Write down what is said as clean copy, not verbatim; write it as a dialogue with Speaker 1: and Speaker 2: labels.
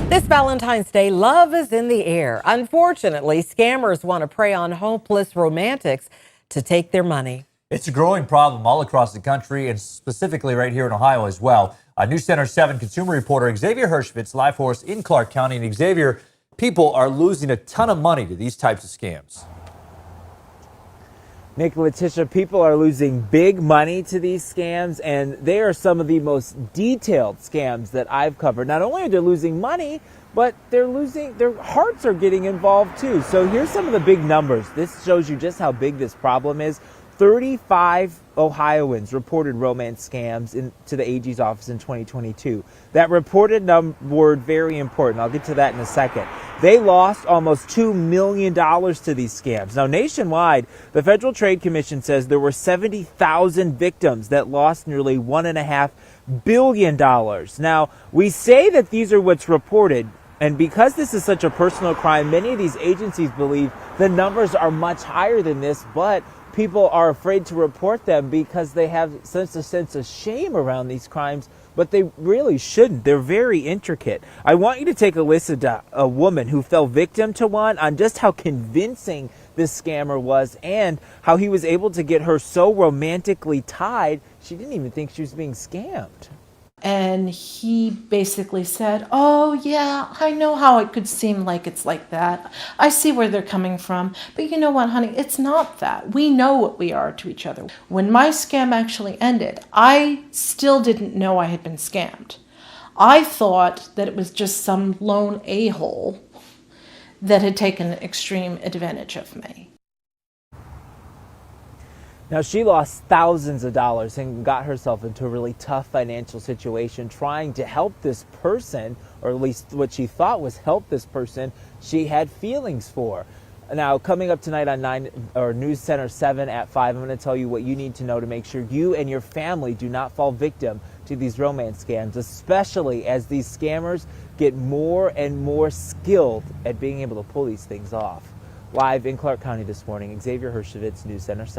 Speaker 1: This Valentine's Day, love is in the air. Unfortunately, scammers want to prey on hopeless romantics to take their money.
Speaker 2: It's a growing problem all across the country and specifically right here in Ohio as well. News Center 7 consumer reporter Xavier Hirschvitz live for us in Clark County. And Xavier, people are losing a ton of money to these types of scams.
Speaker 3: Nick, Letitia, people are losing big money to these scams, and they are some of the most detailed scams that I've covered. Not only are they losing money, but their hearts are getting involved too. So here's some of the big numbers. This shows you just how big this problem is. 35 Ohioans reported romance scams to the AG's office in 2022. That reported word very important. I'll get to that in a second. They lost almost $2 million to these scams. Now, nationwide, the Federal Trade Commission says there were 70,000 victims that lost nearly $1.5 billion. Now, we say that these are what's reported, and because this is such a personal crime, many of these agencies believe the numbers are much higher than this, but people are afraid to report them because they have a sense of shame around these crimes, but they really shouldn't. They're very intricate. I want you to take a listen to a woman who fell victim to one on just how convincing this scammer was and how he was able to get her so romantically tied, she didn't even think she was being scammed.
Speaker 4: And he basically said, "Oh yeah, I know how it could seem like it's like that. I see where they're coming from. But you know what, honey, it's not that. We know what we are to each other." When my scam actually ended, I still didn't know I had been scammed. I thought that it was just some lone a-hole that had taken extreme advantage of me.
Speaker 3: Now, she lost thousands of dollars and got herself into a really tough financial situation trying to help this person, or at least what she thought was help this person she had feelings for. Now, coming up tonight on News Center 7 at 5, I'm going to tell you what you need to know to make sure you and your family do not fall victim to these romance scams, especially as these scammers get more and more skilled at being able to pull these things off. Live in Clark County this morning, Xavier Hirschvitz, News Center 7.